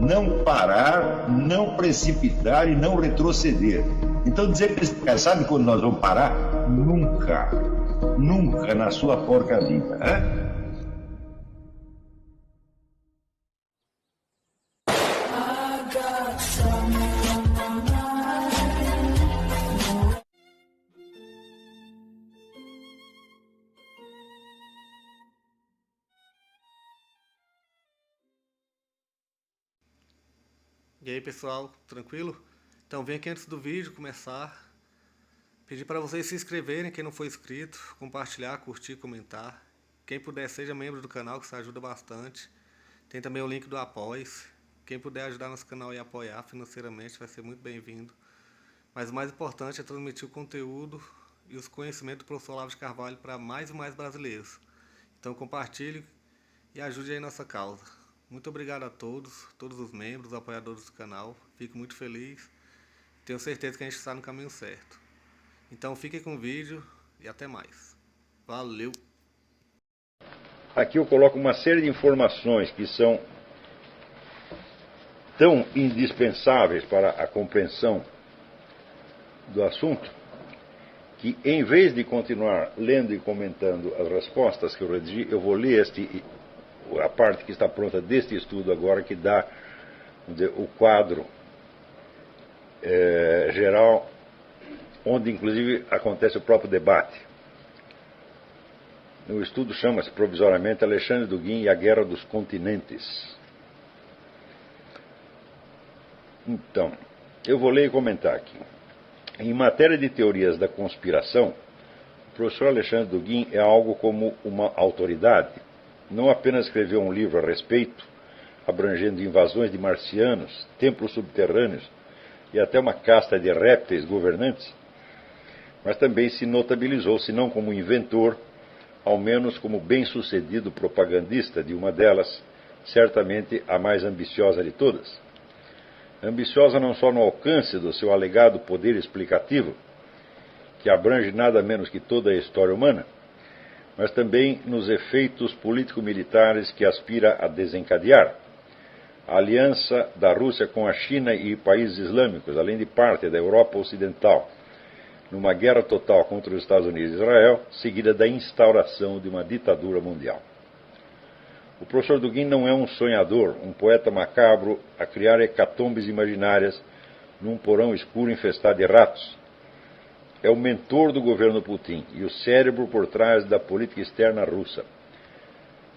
não parar, não precipitar e não retroceder. Então dizer para esse cara, sabe quando nós vamos parar? Nunca. Nunca na sua porca vida. Né? E aí pessoal, tranquilo? Então vem aqui antes do vídeo começar, pedir para vocês se inscreverem, quem não for inscrito, compartilhar, curtir, comentar. Quem puder seja membro do canal, que isso ajuda bastante. Tem também o link do Apoia-se. Quem puder ajudar nosso canal e apoiar financeiramente vai ser muito bem-vindo. Mas o mais importante é transmitir o conteúdo e os conhecimentos do professor Olavo de Carvalho para mais e mais brasileiros. Então compartilhe e ajude aí nossa causa. Muito obrigado a todos os membros, apoiadores do canal. Fico muito feliz. Tenho certeza que a gente está no caminho certo. Então fiquem com o vídeo e até mais. Valeu! Aqui eu coloco uma série de informações que são tão indispensáveis para a compreensão do assunto, que em vez de continuar lendo e comentando as respostas que eu redigi, eu vou ler a parte que está pronta deste estudo agora, que dá, vamos dizer, o quadro geral, onde inclusive acontece o próprio debate. O estudo chama-se provisoriamente Alexandre Dugin e a Guerra dos Continentes. Então, eu vou ler e comentar aqui. Em matéria de teorias da conspiração, o professor Alexandre Dugin é algo como uma autoridade. Não apenas escreveu um livro a respeito, abrangendo invasões de marcianos, templos subterrâneos e até uma casta de répteis governantes, mas também se notabilizou, se não como inventor, ao menos como bem-sucedido propagandista de uma delas, certamente a mais ambiciosa de todas. Ambiciosa não só no alcance do seu alegado poder explicativo, que abrange nada menos que toda a história humana, mas também nos efeitos político-militares que aspira a desencadear. A aliança da Rússia com a China e países islâmicos, além de parte da Europa Ocidental, numa guerra total contra os Estados Unidos e Israel, seguida da instauração de uma ditadura mundial. O professor Dugin não é um sonhador, um poeta macabro a criar hecatombes imaginárias num porão escuro infestado de ratos. É o mentor do governo Putin e o cérebro por trás da política externa russa.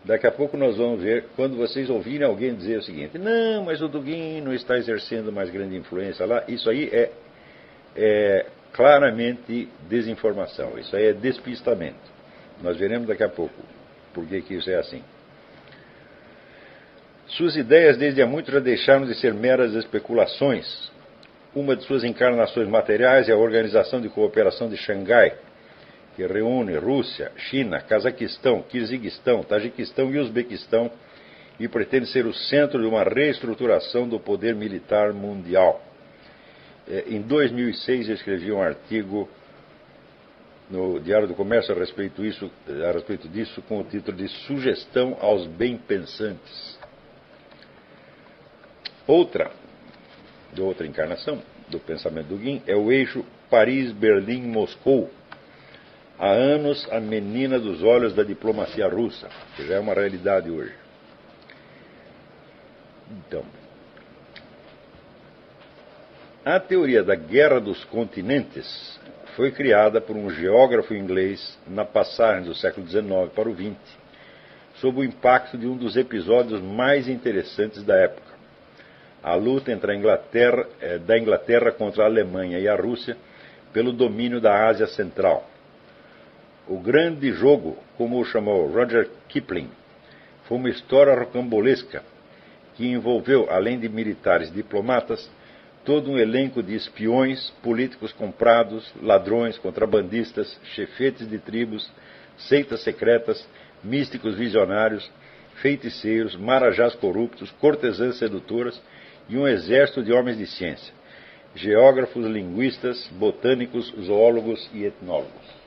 Daqui a pouco nós vamos ver, quando vocês ouvirem alguém dizer o seguinte: não, mas o Dugin não está exercendo mais grande influência lá. Isso aí é claramente desinformação, isso aí é despistamento. Nós veremos daqui a pouco por que isso é assim. Suas ideias desde há muito já deixaram de ser meras especulações. Uma de suas encarnações materiais é a Organização de Cooperação de Xangai, que reúne Rússia, China, Cazaquistão, Quirguistão, Tajiquistão e Uzbequistão, e pretende ser o centro de uma reestruturação do poder militar mundial. Em 2006 eu escrevi um artigo no Diário do Comércio a respeito disso, com o título de Sugestão aos Bem-Pensantes. Outra encarnação do pensamento do Dugin é o eixo Paris-Berlim-Moscou. Há anos a menina dos olhos da diplomacia russa, que já é uma realidade hoje. Então, a teoria da Guerra dos Continentes foi criada por um geógrafo inglês na passagem do século XIX para o XX, sob o impacto de um dos episódios mais interessantes da época: a luta entre da Inglaterra contra a Alemanha e a Rússia pelo domínio da Ásia Central. O grande jogo, como o chamou Roger Kipling, foi uma história rocambolesca que envolveu, além de militares e diplomatas, todo um elenco de espiões, políticos comprados, ladrões, contrabandistas, chefetes de tribos, seitas secretas, místicos visionários, feiticeiros, marajás corruptos, cortesãs sedutoras e um exército de homens de ciência, geógrafos, linguistas, botânicos, zoólogos e etnólogos.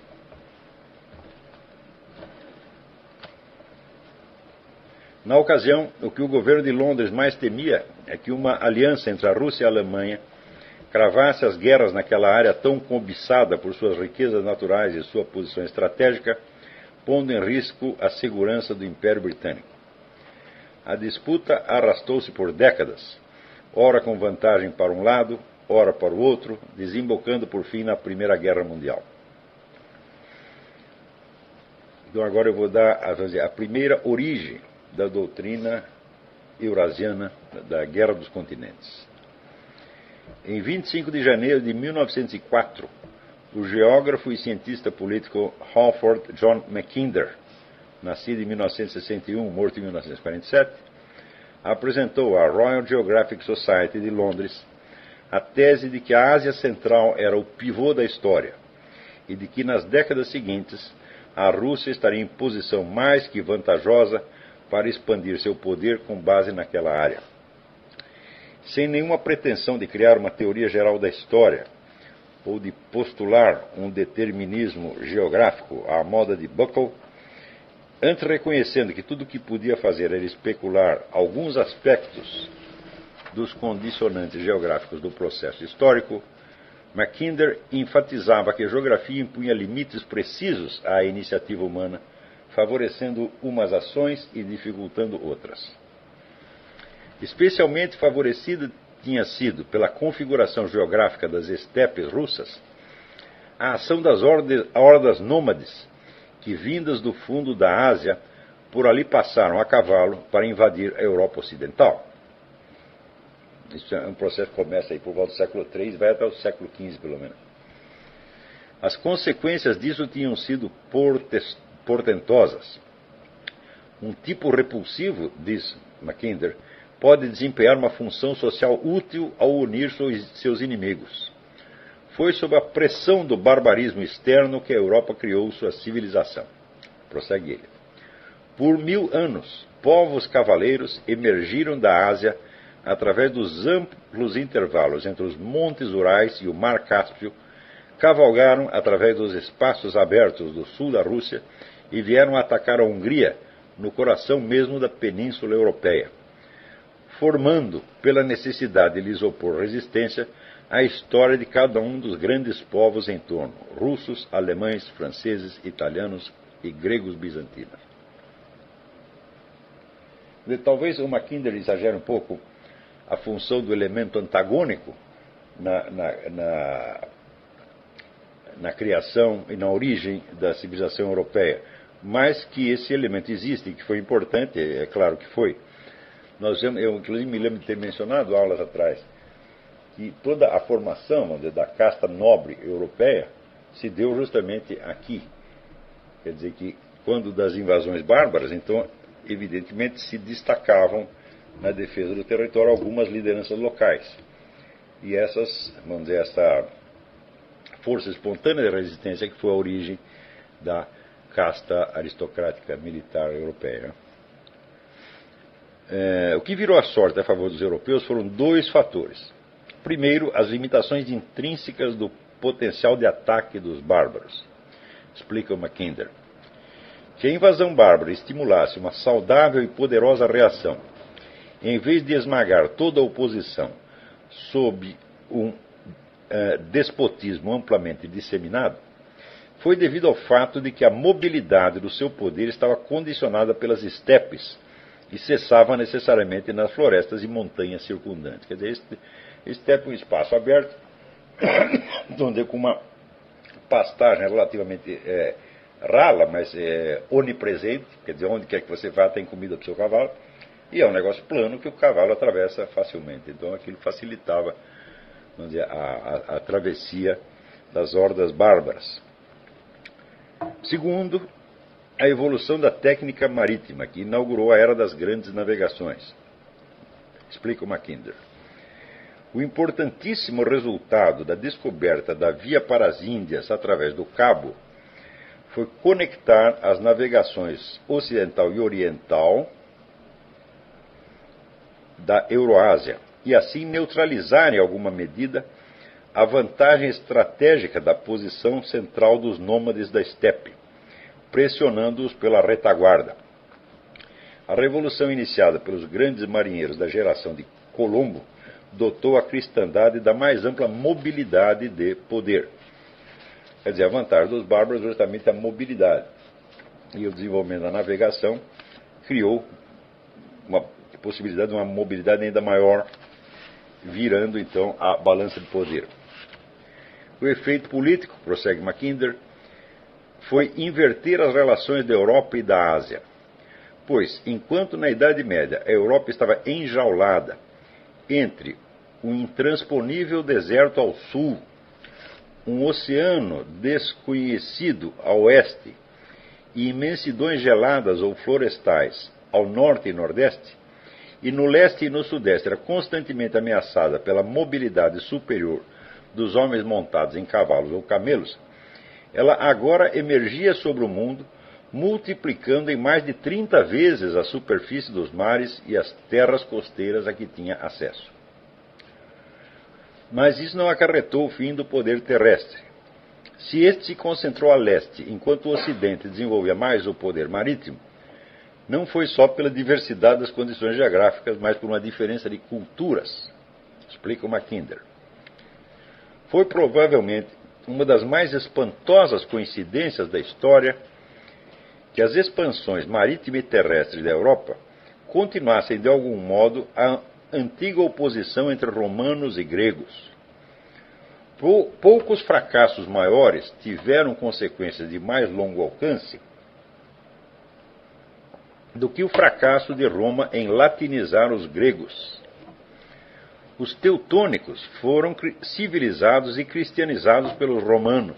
Na ocasião, o que o governo de Londres mais temia é que uma aliança entre a Rússia e a Alemanha cravasse as guerras naquela área tão cobiçada por suas riquezas naturais e sua posição estratégica, pondo em risco a segurança do Império Britânico. A disputa arrastou-se por décadas, ora com vantagem para um lado, ora para o outro, desembocando por fim na Primeira Guerra Mundial. Então agora eu vou dar a primeira origem da doutrina eurasiana da Guerra dos Continentes. Em 25 de janeiro de 1904, o geógrafo e cientista político Halford John Mackinder, nascido em 1961, morto em 1947, apresentou à Royal Geographic Society de Londres a tese de que a Ásia Central era o pivô da história e de que nas décadas seguintes a Rússia estaria em posição mais que vantajosa para expandir seu poder com base naquela área. Sem nenhuma pretensão de criar uma teoria geral da história ou de postular um determinismo geográfico à moda de Buckle, antes reconhecendo que tudo o que podia fazer era especular alguns aspectos dos condicionantes geográficos do processo histórico, Mackinder enfatizava que a geografia impunha limites precisos à iniciativa humana, favorecendo umas ações e dificultando outras. Especialmente favorecida tinha sido, pela configuração geográfica das estepes russas, a ação das hordas nômades que, vindas do fundo da Ásia, por ali passaram a cavalo para invadir a Europa Ocidental. Isso é um processo que começa aí por volta do século III e vai até o século XV, pelo menos. As consequências disso tinham sido portentosas. Um tipo repulsivo, diz Mackinder, pode desempenhar uma função social útil ao unir seus inimigos. Foi sob a pressão do barbarismo externo que a Europa criou sua civilização. Prossegue ele. Por 1000 anos, povos cavaleiros emergiram da Ásia através dos amplos intervalos entre os montes Urais e o Mar Cáspio, cavalgaram através dos espaços abertos do sul da Rússia e vieram atacar a Hungria, no coração mesmo da Península Europeia, formando, pela necessidade de lhes opor resistência, a história de cada um dos grandes povos em torno, russos, alemães, franceses, italianos e gregos bizantinos. Talvez o Mackinder exagere um pouco a função do elemento antagônico na criação e na origem da civilização europeia, mas que esse elemento existe e que foi importante, é claro que foi. Eu, inclusive, me lembro de ter mencionado aulas atrás que toda a formação, vamos dizer, da casta nobre europeia se deu justamente aqui. Quer dizer que, quando das invasões bárbaras, então, evidentemente, se destacavam na defesa do território algumas lideranças locais. E essas, vamos dizer, essa força espontânea de resistência que foi a origem da casta aristocrática militar europeia. O que virou a sorte a favor dos europeus foram dois fatores. Primeiro, as limitações intrínsecas do potencial de ataque dos bárbaros. Explica o Mackinder. Que a invasão bárbara estimulasse uma saudável e poderosa reação, em vez de esmagar toda a oposição sob um despotismo amplamente disseminado, foi devido ao fato de que a mobilidade do seu poder estava condicionada pelas estepes e cessava necessariamente nas florestas e montanhas circundantes. Quer dizer, estepe é um espaço aberto, onde com uma pastagem relativamente rala, mas onipresente, quer dizer, onde quer que você vá tem comida para o seu cavalo, e é um negócio plano que o cavalo atravessa facilmente. Então aquilo facilitava, vamos dizer, a travessia das hordas bárbaras. Segundo, a evolução da técnica marítima, que inaugurou a era das grandes navegações. Explica o Mackinder. O importantíssimo resultado da descoberta da via para as Índias através do Cabo foi conectar as navegações ocidental e oriental da Euroásia e assim neutralizar em alguma medida a vantagem estratégica da posição central dos nômades da estepe, pressionando-os pela retaguarda. A revolução iniciada pelos grandes marinheiros da geração de Colombo dotou a cristandade da mais ampla mobilidade de poder. Quer dizer, a vantagem dos bárbaros é justamente a mobilidade. E o desenvolvimento da navegação criou uma possibilidade de uma mobilidade ainda maior, virando então a balança de poder. O efeito político, prossegue Mackinder, foi inverter as relações da Europa e da Ásia. Pois, enquanto na Idade Média a Europa estava enjaulada entre um intransponível deserto ao sul, um oceano desconhecido a oeste e imensidões geladas ou florestais ao norte e nordeste, e no leste e no sudeste era constantemente ameaçada pela mobilidade superior dos homens montados em cavalos ou camelos, ela agora emergia sobre o mundo, multiplicando em mais de 30 vezes a superfície dos mares e as terras costeiras a que tinha acesso. Mas isso não acarretou o fim do poder terrestre. Se este se concentrou a leste, enquanto o ocidente desenvolvia mais o poder marítimo, não foi só pela diversidade das condições geográficas, mas por uma diferença de culturas, explica o Mackinder. Foi provavelmente uma das mais espantosas coincidências da história que as expansões marítima e terrestre da Europa continuassem de algum modo a antiga oposição entre romanos e gregos. Poucos fracassos maiores tiveram consequências de mais longo alcance do que o fracasso de Roma em latinizar os gregos. Os teutônicos foram civilizados e cristianizados pelos romanos,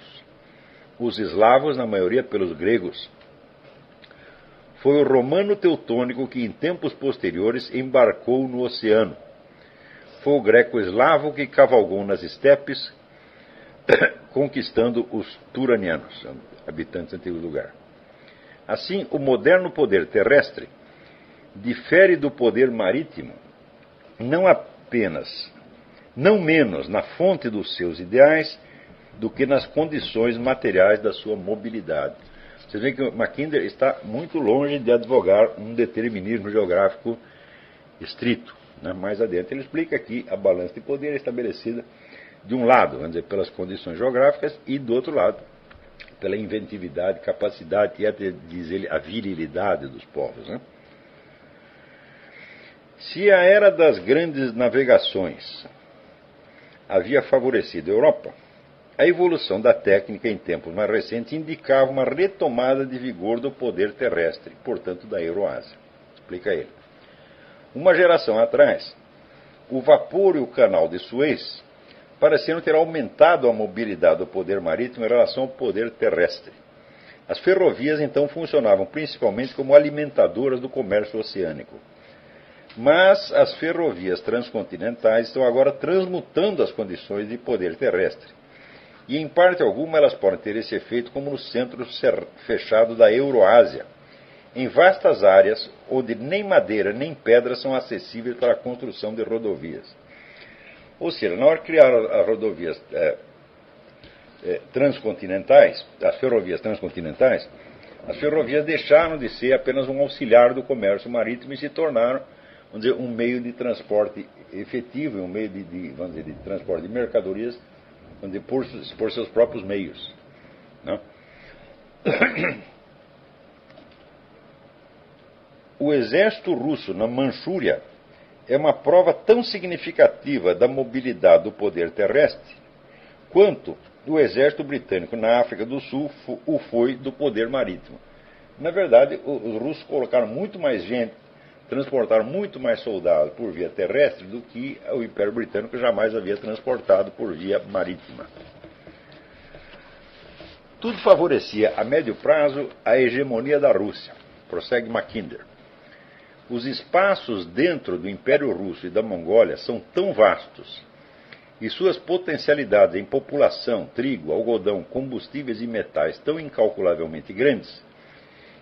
os eslavos, na maioria, pelos gregos. Foi o romano teutônico que, em tempos posteriores, embarcou no oceano. Foi o greco-eslavo que cavalgou nas estepes, conquistando os turanianos, habitantes antigos do lugar. Assim, o moderno poder terrestre difere do poder marítimo não menos na fonte dos seus ideais do que nas condições materiais da sua mobilidade. Vocês veem que o Mackinder está muito longe de advogar um determinismo geográfico estrito. Né? Mais adiante ele explica que a balança de poder é estabelecida de um lado, vamos dizer, pelas condições geográficas, e do outro lado, pela inventividade, capacidade e até, diz ele, a virilidade dos povos. Né? Se a era das grandes navegações havia favorecido a Europa, a evolução da técnica em tempos mais recentes indicava uma retomada de vigor do poder terrestre, portanto da Euroásia. Explica ele. Uma geração atrás, o vapor e o canal de Suez pareciam ter aumentado a mobilidade do poder marítimo em relação ao poder terrestre. As ferrovias então funcionavam principalmente como alimentadoras do comércio oceânico. Mas as ferrovias transcontinentais estão agora transmutando as condições de poder terrestre. E em parte alguma elas podem ter esse efeito como no centro fechado da Euroásia, em vastas áreas onde nem madeira nem pedra são acessíveis para a construção de rodovias. Ou seja, na hora de criar as rodovias transcontinentais, as ferrovias transcontinentais, as ferrovias deixaram de ser apenas um auxiliar do comércio marítimo e se tornaram, vamos dizer, um meio de transporte efetivo, um meio vamos dizer, de transporte de mercadorias, vamos dizer, por seus próprios meios. Né? O exército russo na Manchúria é uma prova tão significativa da mobilidade do poder terrestre quanto o exército britânico na África do Sul o foi do poder marítimo. Na verdade, os russos colocaram muito mais gente, transportaram muito mais soldados por via terrestre do que o Império Britânico jamais havia transportado por via marítima. Tudo favorecia a médio prazo a hegemonia da Rússia, prossegue Mackinder. Os espaços dentro do Império Russo e da Mongólia são tão vastos e suas potencialidades em população, trigo, algodão, combustíveis e metais tão incalculavelmente grandes,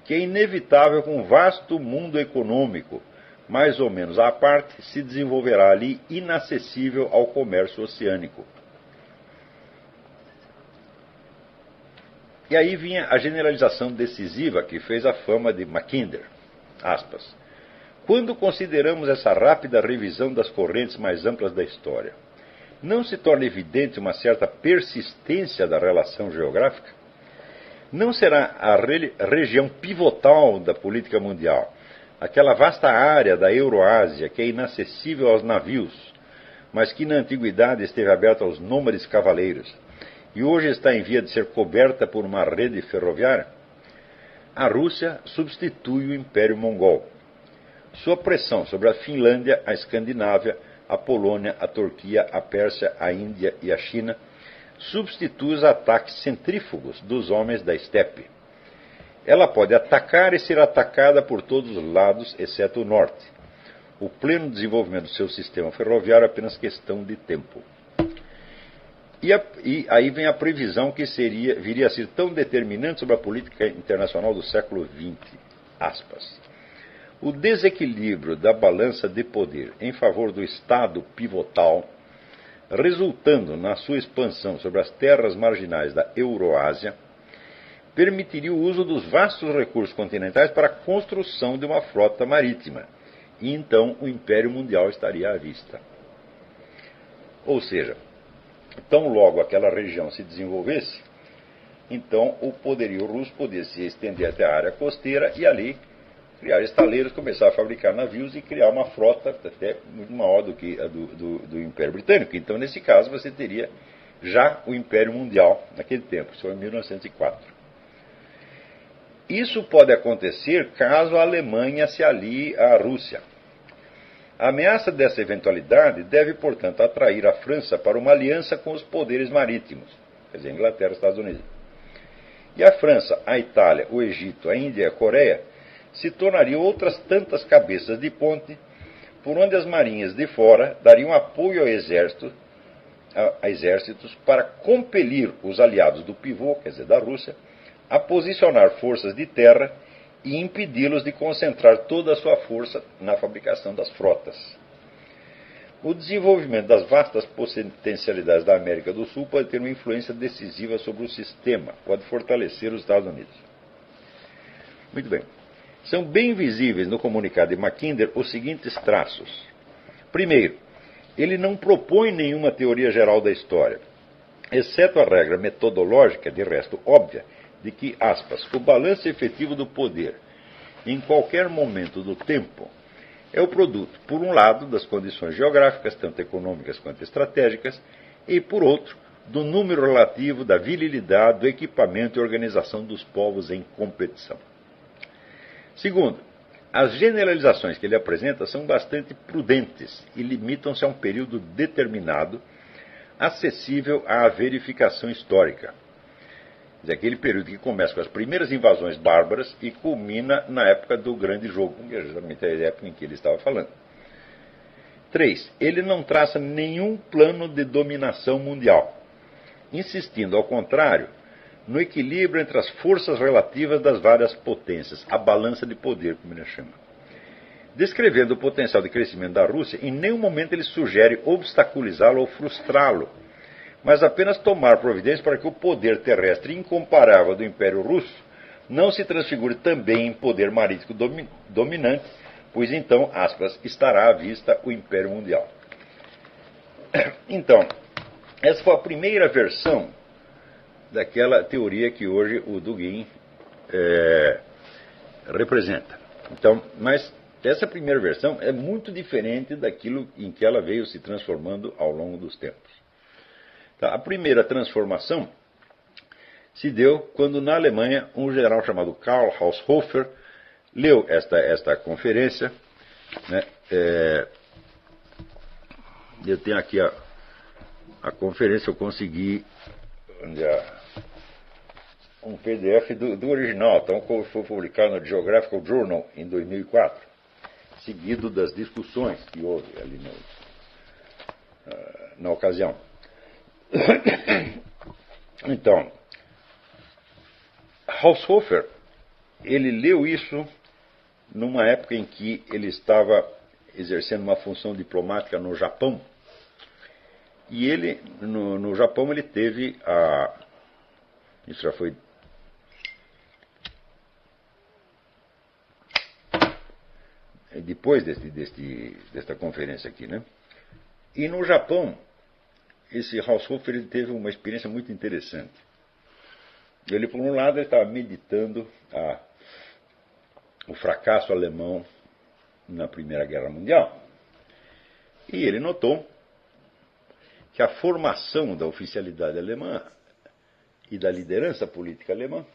que é inevitável que um vasto mundo econômico, mais ou menos à parte, se desenvolverá ali inacessível ao comércio oceânico. E aí vinha a generalização decisiva que fez a fama de Mackinder. Aspas. Quando consideramos essa rápida revisão das correntes mais amplas da história, não se torna evidente uma certa persistência da relação geográfica? Não será a região pivotal da política mundial, aquela vasta área da Euroásia que é inacessível aos navios, mas que na antiguidade esteve aberta aos nômades cavaleiros, e hoje está em via de ser coberta por uma rede ferroviária? A Rússia substitui o Império Mongol. Sua pressão sobre a Finlândia, a Escandinávia, a Polônia, a Turquia, a Pérsia, a Índia e a China substitui os ataques centrífugos dos homens da estepe. Ela pode atacar e ser atacada por todos os lados, exceto o norte. O pleno desenvolvimento do seu sistema ferroviário é apenas questão de tempo. E aí vem a previsão que viria a ser tão determinante sobre a política internacional do século XX. Aspas. O desequilíbrio da balança de poder em favor do Estado pivotal, resultando na sua expansão sobre as terras marginais da Euroásia, permitiria o uso dos vastos recursos continentais para a construção de uma frota marítima, e então o Império Mundial estaria à vista. Ou seja, tão logo aquela região se desenvolvesse, então o poderio russo poderia se estender até a área costeira e ali criar estaleiros, começar a fabricar navios e criar uma frota até muito maior do que a do Império Britânico. Então, nesse caso, você teria já o Império Mundial naquele tempo, isso foi em 1904. Isso pode acontecer caso a Alemanha se alie à Rússia. A ameaça dessa eventualidade deve, portanto, atrair a França para uma aliança com os poderes marítimos, quer dizer, Inglaterra e Estados Unidos. E a França, a Itália, o Egito, a Índia e a Coreia se tornariam outras tantas cabeças de ponte por onde as marinhas de fora dariam apoio ao a exércitos para compelir os aliados do pivô, quer dizer, da Rússia, a posicionar forças de terra e impedi-los de concentrar toda a sua força na fabricação das frotas. O desenvolvimento das vastas potencialidades da América do Sul pode ter uma influência decisiva sobre o sistema, pode fortalecer os Estados Unidos. Muito bem. São bem visíveis no comunicado de Mackinder os seguintes traços. Primeiro, ele não propõe nenhuma teoria geral da história, exceto a regra metodológica, de resto óbvia, de que, aspas, o balanço efetivo do poder, em qualquer momento do tempo, é o produto, por um lado, das condições geográficas, tanto econômicas quanto estratégicas, e, por outro, do número relativo da virilidade, do equipamento e organização dos povos em competição. Segundo, as generalizações que ele apresenta são bastante prudentes e limitam-se a um período determinado, acessível à verificação histórica. É aquele período que começa com as primeiras invasões bárbaras e culmina na época do Grande Jogo, que é justamente a época em que ele estava falando. 3. Ele não traça nenhum plano de dominação mundial, insistindo, ao contrário, no equilíbrio entre as forças relativas das várias potências, a balança de poder, como ele chama. Descrevendo o potencial de crescimento da Rússia, em nenhum momento ele sugere obstaculizá-lo ou frustrá-lo, mas apenas tomar providências para que o poder terrestre incomparável do Império Russo não se transfigure também em poder marítimo dominante, pois então, aspas, estará à vista o Império Mundial. Então, essa foi a primeira versão daquela teoria que hoje o Dugin representa. Então, mas essa primeira versão é muito diferente daquilo em que ela veio se transformando ao longo dos tempos. Tá, a primeira transformação se deu quando na Alemanha um general chamado Karl Haushofer leu esta conferência, né, eu tenho aqui a conferência, eu consegui um PDF do original, então foi publicado no Geographical Journal em 2004, seguido das discussões que houve ali na ocasião. Então, Haushofer, ele leu isso numa época em que ele estava exercendo uma função diplomática no Japão. E ele, no Japão, ele teve isso já foi depois desta conferência aqui, né? E no Japão, esse Haushofer ele teve uma experiência muito interessante. Ele, por um lado, estava meditando o fracasso alemão na Primeira Guerra Mundial. E ele notou que a formação da oficialidade alemã e da liderança política alemã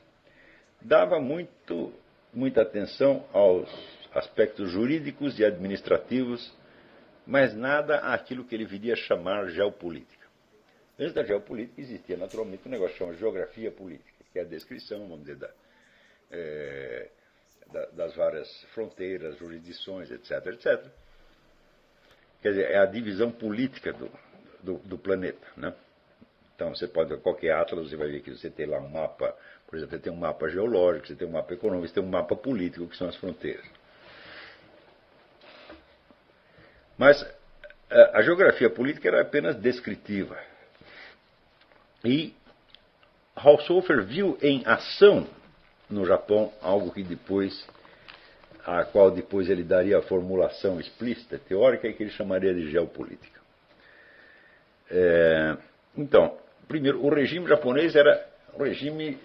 dava muita atenção aos aspectos jurídicos e administrativos, mas nada àquilo que ele viria a chamar geopolítica. Antes da geopolítica existia naturalmente um negócio chamado geografia política, que é a descrição, vamos dizer, das várias fronteiras, jurisdições, etc, etc. Quer dizer, é a divisão política do planeta, né? Então, você pode, qualquer atlas, você vai ver que você tem lá um mapa, por exemplo, você tem um mapa geológico, você tem um mapa econômico, você tem um mapa político, que são as fronteiras. Mas a geografia política era apenas descritiva. E Haushofer viu em ação no Japão algo que a qual depois ele daria a formulação explícita, teórica, e que ele chamaria de geopolítica. Então, primeiro, o regime japonês era um regime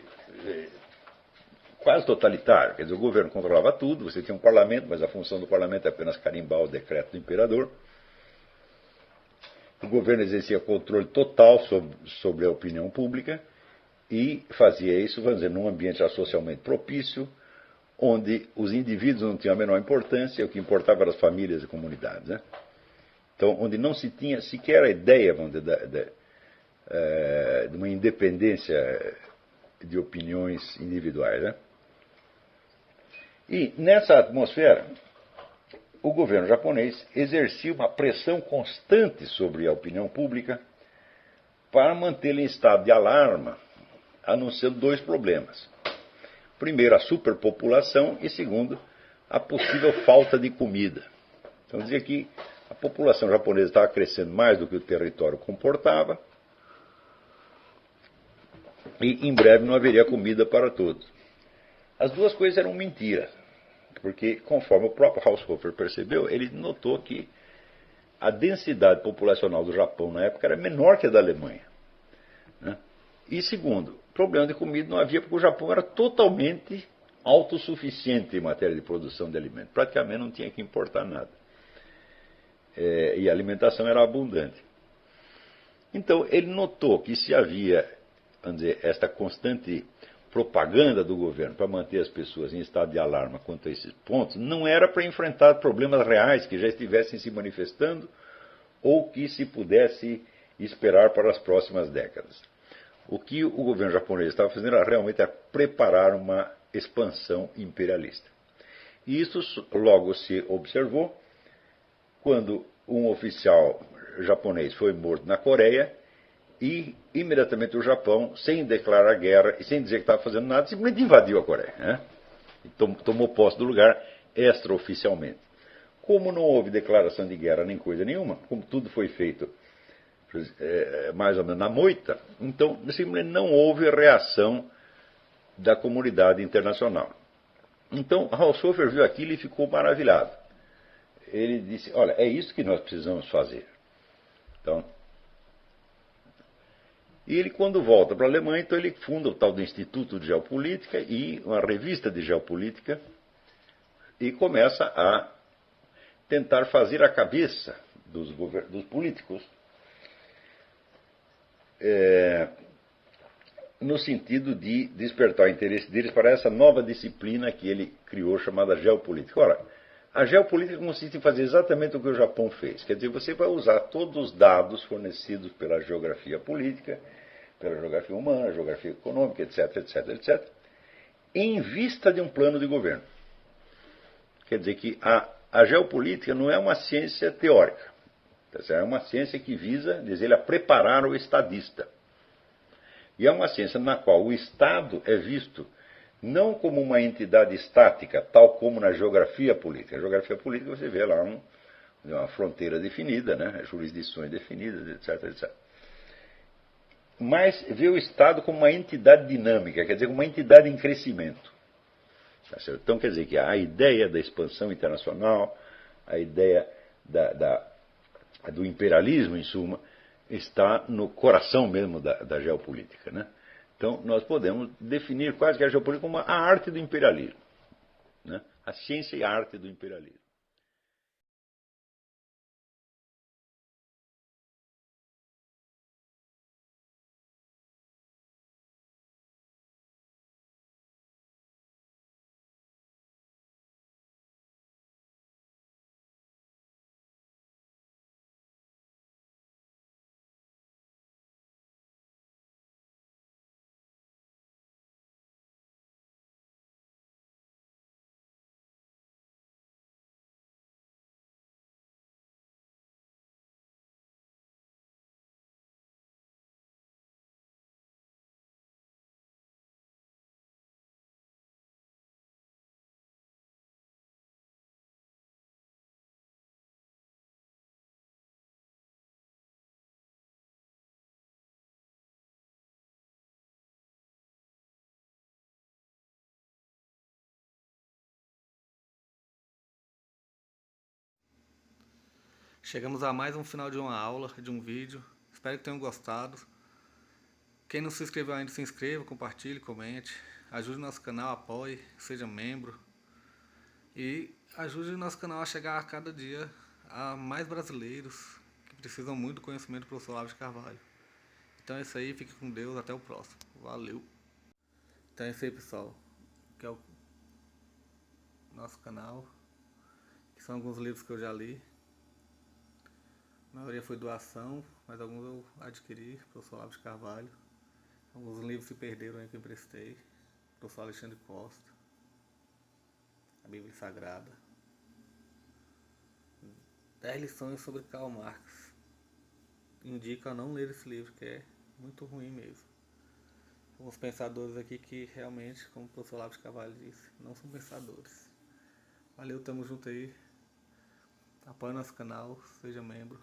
quase totalitário. Quer dizer, o governo controlava tudo, você tinha um parlamento, mas a função do parlamento é apenas carimbar o decreto do imperador. O governo exercia controle total sobre a opinião pública e fazia isso, vamos dizer, num ambiente já socialmente propício, onde os indivíduos não tinham a menor importância, o que importava eram as famílias e comunidades, né? Então, onde não se tinha sequer a ideia, vamos dizer, de uma independência de opiniões individuais, né? E nessa atmosfera, o governo japonês exercia uma pressão constante sobre a opinião pública para mantê-la em estado de alarma, anunciando dois problemas. Primeiro, a superpopulação e, segundo, a possível falta de comida. Então, dizia que a população japonesa estava crescendo mais do que o território comportava e, em breve, não haveria comida para todos. As duas coisas eram mentira, porque, conforme o próprio Haushofer percebeu, ele notou que a densidade populacional do Japão na época era menor que a da Alemanha, né? E, segundo, problema de comida não havia, porque o Japão era totalmente autossuficiente em matéria de produção de alimentos. Praticamente não tinha que importar nada. E a alimentação era abundante. Então, ele notou que se havia, vamos dizer, esta constante propaganda do governo para manter as pessoas em estado de alarma quanto a esses pontos, não era para enfrentar problemas reais que já estivessem se manifestando ou que se pudesse esperar para as próximas décadas. O que o governo japonês estava fazendo era realmente preparar uma expansão imperialista. E isso logo se observou quando um oficial japonês foi morto na Coreia e imediatamente o Japão, sem declarar guerra e sem dizer que estava fazendo nada, simplesmente invadiu a Coreia, né? E tomou posse do lugar extraoficialmente. Como não houve declaração de guerra nem coisa nenhuma, como tudo foi feito mais ou menos na moita, então simplesmente não houve reação da comunidade internacional. Então Haushofer viu aquilo e ficou maravilhado. Ele disse, olha, é isso que nós precisamos fazer. Então, e ele, quando volta para a Alemanha, então ele funda o tal do Instituto de Geopolítica e uma revista de geopolítica e começa a tentar fazer a cabeça dos políticos no sentido de despertar o interesse deles para essa nova disciplina que ele criou, chamada geopolítica. Ora, a geopolítica consiste em fazer exatamente o que o Japão fez. Quer dizer, você vai usar todos os dados fornecidos pela geografia política, pela geografia humana, geografia econômica, etc, etc, etc, em vista de um plano de governo. Quer dizer que a geopolítica não é uma ciência teórica. É uma ciência que visa, diz ele, a preparar o estadista. E é uma ciência na qual o Estado é visto não como uma entidade estática, tal como na geografia política. Na geografia política você vê lá uma fronteira definida, né, jurisdições definidas, etc, etc. Mas vê o Estado como uma entidade dinâmica, quer dizer, uma entidade em crescimento. Então quer dizer que a ideia da expansão internacional, A ideia do imperialismo, em suma, está no coração mesmo da geopolítica, né? Então, nós podemos definir quase que a geopolítica como a arte do imperialismo, né? A ciência e a arte do imperialismo. Chegamos a mais um final de uma aula, de um vídeo. Espero que tenham gostado. Quem não se inscreveu ainda, se inscreva, compartilhe, comente. Ajude nosso canal, apoie, seja membro. E ajude o nosso canal a chegar a cada dia a mais brasileiros que precisam muito do conhecimento do professor Olavo de Carvalho. Então é isso aí, fique com Deus, até o próximo. Valeu! Então é isso aí, pessoal. Que é o nosso canal. Que são alguns livros que eu já li. A maioria foi doação, mas alguns eu adquiri, professor Olavo de Carvalho. Alguns livros se perderam aí que eu emprestei. Professor Alexandre Costa. A Bíblia Sagrada. 10 lições sobre Karl Marx. Indico a não ler esse livro, que é muito ruim mesmo. Alguns pensadores aqui que realmente, como o professor Olavo de Carvalho disse, não são pensadores. Valeu, tamo junto aí. Apoie nosso canal, seja membro.